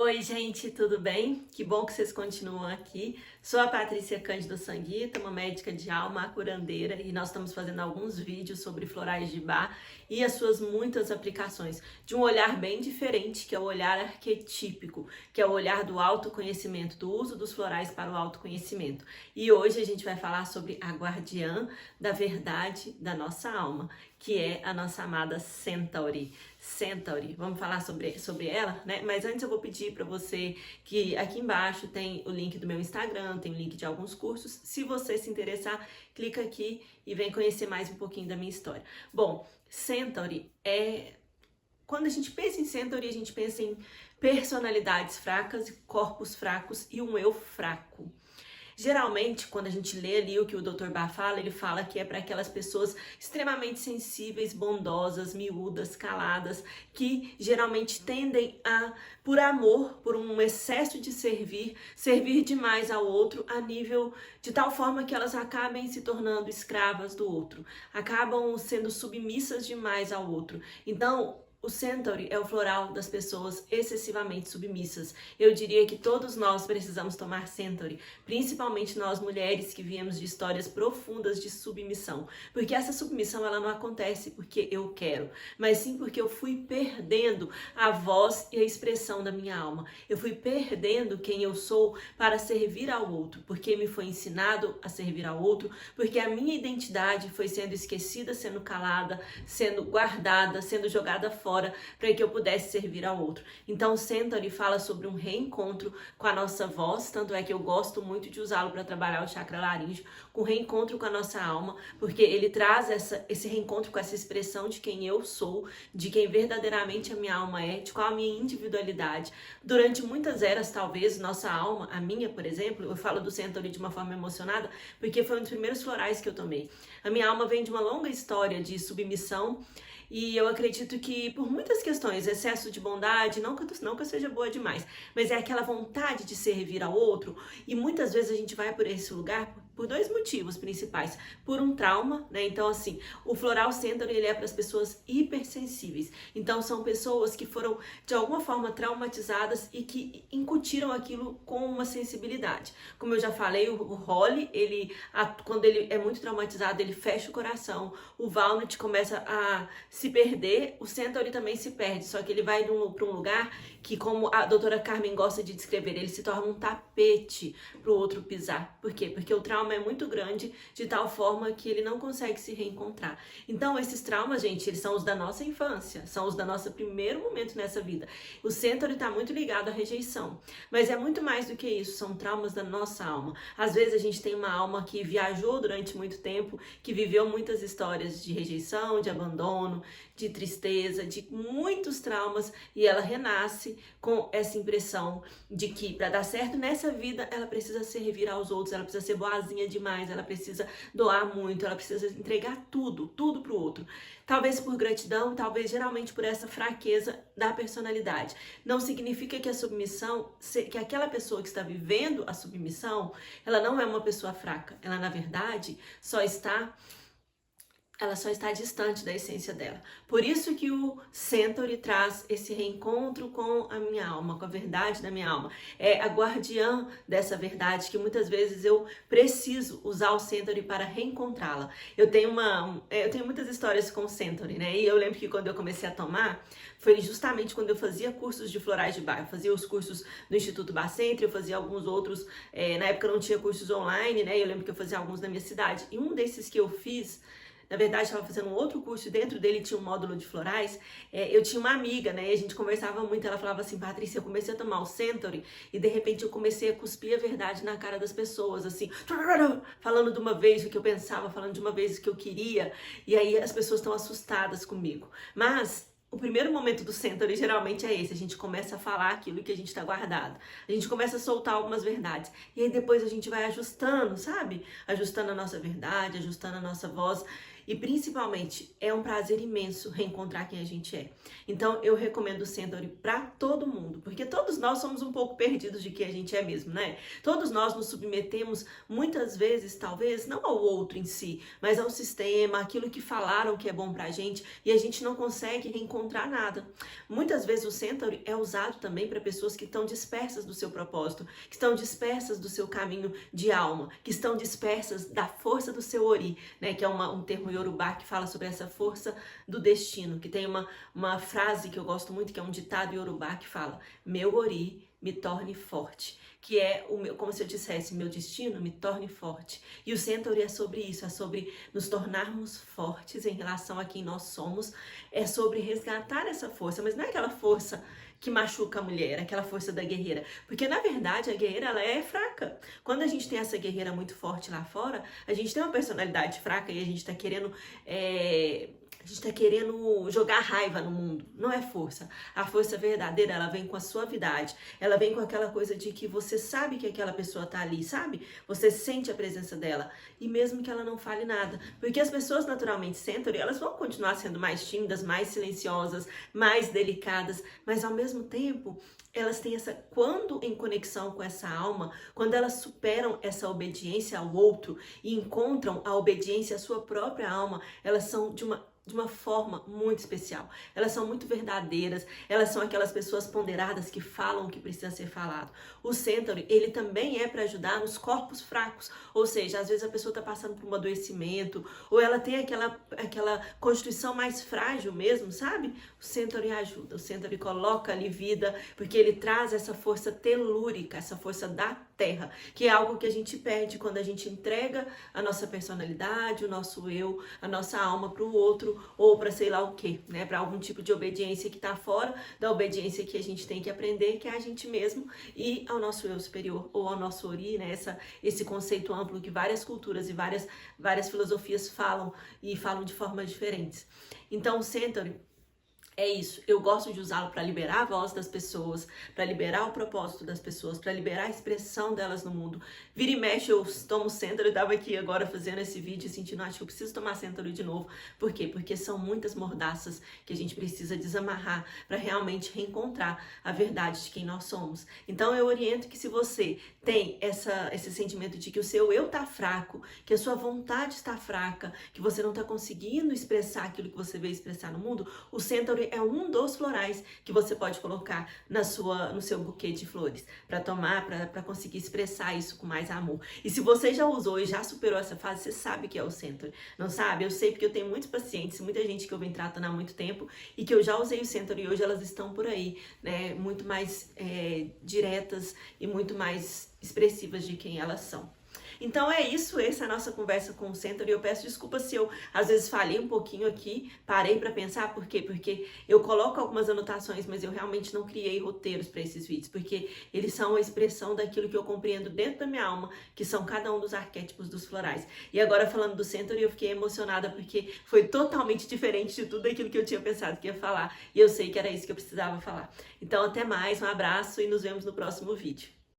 Oi, gente, tudo bem? Que bom que vocês continuam aqui. Sou a Patrícia Cândido Sanguita, uma médica de alma, curandeira, e nós estamos fazendo alguns vídeos sobre florais de Bach e as suas muitas aplicações, de um olhar bem diferente, que é o olhar arquetípico, que é o olhar do autoconhecimento, do uso dos florais para o autoconhecimento. E hoje a gente vai falar sobre a guardiã da verdade da nossa alma, que é a nossa amada Centauri. Centauri, vamos falar sobre ela, né? Mas antes eu vou pedir para você que aqui embaixo tem o link do meu Instagram, tem o link de alguns cursos. Se você se interessar, clica aqui e vem conhecer mais um pouquinho da minha história. Bom, Centauri é... Quando a gente pensa em Centauri, a gente pensa em personalidades fracas, corpos fracos e um eu fraco. Geralmente, quando a gente lê ali o que o Dr. Bach fala, ele fala que é para aquelas pessoas extremamente sensíveis, bondosas, miúdas, caladas, que geralmente tendem a, por amor, por um excesso de servir demais ao outro a nível de tal forma que elas acabem se tornando escravas do outro, acabam sendo submissas demais ao outro. Então, o Centauri é o floral das pessoas excessivamente submissas. Eu diria que todos nós precisamos tomar Centauri, principalmente nós mulheres que viemos de histórias profundas de submissão. Porque essa submissão ela não acontece porque eu quero, mas sim porque eu fui perdendo a voz e a expressão da minha alma. Eu fui perdendo quem eu sou para servir ao outro, porque me foi ensinado a servir ao outro, porque a minha identidade foi sendo esquecida, sendo calada, sendo guardada, sendo jogada fora, para que eu pudesse servir ao outro. Então o Centauri fala sobre um reencontro com a nossa voz, tanto é que eu gosto muito de usá-lo para trabalhar o chakra laríngeo, com reencontro com a nossa alma, porque ele traz esse reencontro com essa expressão de quem eu sou, de quem verdadeiramente a minha alma é, de qual a minha individualidade. Durante muitas eras, talvez, nossa alma, a minha, por exemplo, eu falo do Centauri de uma forma emocionada, porque foi um dos primeiros florais que eu tomei. A minha alma vem de uma longa história de submissão, e eu acredito que por muitas questões, excesso de bondade, não que eu seja boa demais, mas é aquela vontade de servir ao outro, e muitas vezes a gente vai por esse lugar por dois motivos principais. Por um trauma, né? Então assim, o floral Centauri ele é para as pessoas hipersensíveis. Então são pessoas que foram de alguma forma traumatizadas e que incutiram aquilo com uma sensibilidade. Como eu já falei, o Holly, quando ele é muito traumatizado, ele fecha o coração. O Walnut começa a se perder, o Centauri também se perde, só que ele vai para um lugar que, como a doutora Carmen gosta de descrever, ele se torna um tapete para o outro pisar. Por quê? Porque o trauma é muito grande, de tal forma que ele não consegue se reencontrar. Então, esses traumas, gente, eles são os da nossa infância, são os da nosso primeiro momento nessa vida. O Centauri está muito ligado à rejeição, mas é muito mais do que isso, são traumas da nossa alma. Às vezes a gente tem uma alma que viajou durante muito tempo, que viveu muitas histórias de rejeição, de abandono, de tristeza, de muitos traumas, e ela renasce com essa impressão de que para dar certo nessa vida ela precisa servir aos outros, ela precisa ser boazinha demais, ela precisa doar muito, ela precisa entregar tudo pro outro. Talvez por gratidão, talvez geralmente por essa fraqueza da personalidade. Não significa que a submissão, que aquela pessoa que está vivendo a submissão, ela não é uma pessoa fraca, ela na verdade só está distante da essência dela. Por isso que o Centauri traz esse reencontro com a minha alma, com a verdade da minha alma. É a guardiã dessa verdade que muitas vezes eu preciso usar o Centauri para reencontrá-la. Eu tenho muitas histórias com o Centauri, né? E eu lembro que quando eu comecei a tomar, foi justamente quando eu fazia cursos de florais de Bach. Eu fazia os cursos do Instituto Bach Center, eu fazia alguns outros, na época não tinha cursos online, né? Eu lembro que eu fazia alguns na minha cidade. E um desses que eu fiz, na verdade, estava fazendo um outro curso e dentro dele tinha um módulo de florais. Eu tinha uma amiga, né? E a gente conversava muito. Ela falava assim: Patrícia, eu comecei a tomar o Centauri e de repente eu comecei a cuspir a verdade na cara das pessoas, assim, falando de uma vez o que eu pensava, falando de uma vez o que eu queria. E aí as pessoas estão assustadas comigo. Mas o primeiro momento do Centauri geralmente é esse, a gente começa a falar aquilo que a gente está guardado, a gente começa a soltar algumas verdades, e aí depois a gente vai ajustando, sabe? Ajustando a nossa verdade, ajustando a nossa voz, e principalmente é um prazer imenso reencontrar quem a gente é. Então eu recomendo o Centauri para todo mundo, porque todos nós somos um pouco perdidos de quem a gente é mesmo, né? Todos nós nos submetemos muitas vezes, talvez, não ao outro em si, mas ao sistema, aquilo que falaram que é bom pra gente, e a gente não consegue reencontrar nada. Muitas vezes o Centauri é usado também para pessoas que estão dispersas do seu propósito, que estão dispersas do seu caminho de alma, que estão dispersas da força do seu Ori, né? Que é um termo iorubá que fala sobre essa força do destino, que tem uma frase que eu gosto muito, que é um ditado iorubá que fala: meu Ori me torne forte, que é como se eu dissesse, meu destino me torne forte. E o Centauri é sobre isso, é sobre nos tornarmos fortes em relação a quem nós somos, é sobre resgatar essa força, mas não é aquela força que machuca a mulher, aquela força da guerreira, porque na verdade a guerreira ela é fraca. Quando a gente tem essa guerreira muito forte lá fora, a gente tem uma personalidade fraca e a gente tá querendo jogar raiva no mundo. Não é força. A força verdadeira, ela vem com a suavidade. Ela vem com aquela coisa de que você sabe que aquela pessoa tá ali, sabe? Você sente a presença dela. E mesmo que ela não fale nada. Porque as pessoas naturalmente Centauri, elas vão continuar sendo mais tímidas, mais silenciosas, mais delicadas. Mas ao mesmo tempo, elas têm quando em conexão com essa alma, quando elas superam essa obediência ao outro e encontram a obediência à sua própria alma, elas são de uma forma muito especial. Elas são muito verdadeiras, elas são aquelas pessoas ponderadas que falam o que precisa ser falado. O Centauri, ele também é para ajudar nos corpos fracos, ou seja, às vezes a pessoa está passando por um adoecimento, ou ela tem aquela constituição mais frágil mesmo, sabe? O Centauri ajuda, o Centauri coloca ali vida, porque ele traz essa força telúrica, essa força da terra, que é algo que a gente perde quando a gente entrega a nossa personalidade, o nosso eu, a nossa alma para o outro, ou para sei lá o que, né? Para algum tipo de obediência que está fora da obediência que a gente tem que aprender, que é a gente mesmo, e ao nosso eu superior, ou ao nosso Ori, né? Esse conceito amplo que várias culturas e várias filosofias falam, e falam de formas diferentes. Então o Centauri é isso, eu gosto de usá-lo para liberar a voz das pessoas, para liberar o propósito das pessoas, para liberar a expressão delas no mundo. Vira e mexe, eu tomo Centauri, eu estava aqui agora fazendo esse vídeo e sentindo, acho que eu preciso tomar Centauri de novo. Por quê? Porque são muitas mordaças que a gente precisa desamarrar para realmente reencontrar a verdade de quem nós somos. Então eu oriento que se você tem esse sentimento de que o seu eu está fraco, que a sua vontade está fraca, que você não está conseguindo expressar aquilo que você veio expressar no mundo, o Centauri é um dos florais que você pode colocar no seu buquê de flores para tomar, para conseguir expressar isso com mais amor. E se você já usou e já superou essa fase, você sabe que é o Centauri. Não sabe? Eu sei porque eu tenho muitos pacientes, muita gente que eu venho tratando há muito tempo e que eu já usei o Centauri e hoje elas estão por aí, né? Muito mais diretas e muito mais expressivas de quem elas são. Então é isso, essa é a nossa conversa com o Centauri. Eu peço desculpa se eu às vezes falhei um pouquinho aqui, parei para pensar, por quê? Porque eu coloco algumas anotações, mas eu realmente não criei roteiros para esses vídeos, porque eles são a expressão daquilo que eu compreendo dentro da minha alma, que são cada um dos arquétipos dos florais. E agora falando do Centauri, eu fiquei emocionada porque foi totalmente diferente de tudo aquilo que eu tinha pensado que ia falar, e eu sei que era isso que eu precisava falar. Então até mais, um abraço e nos vemos no próximo vídeo.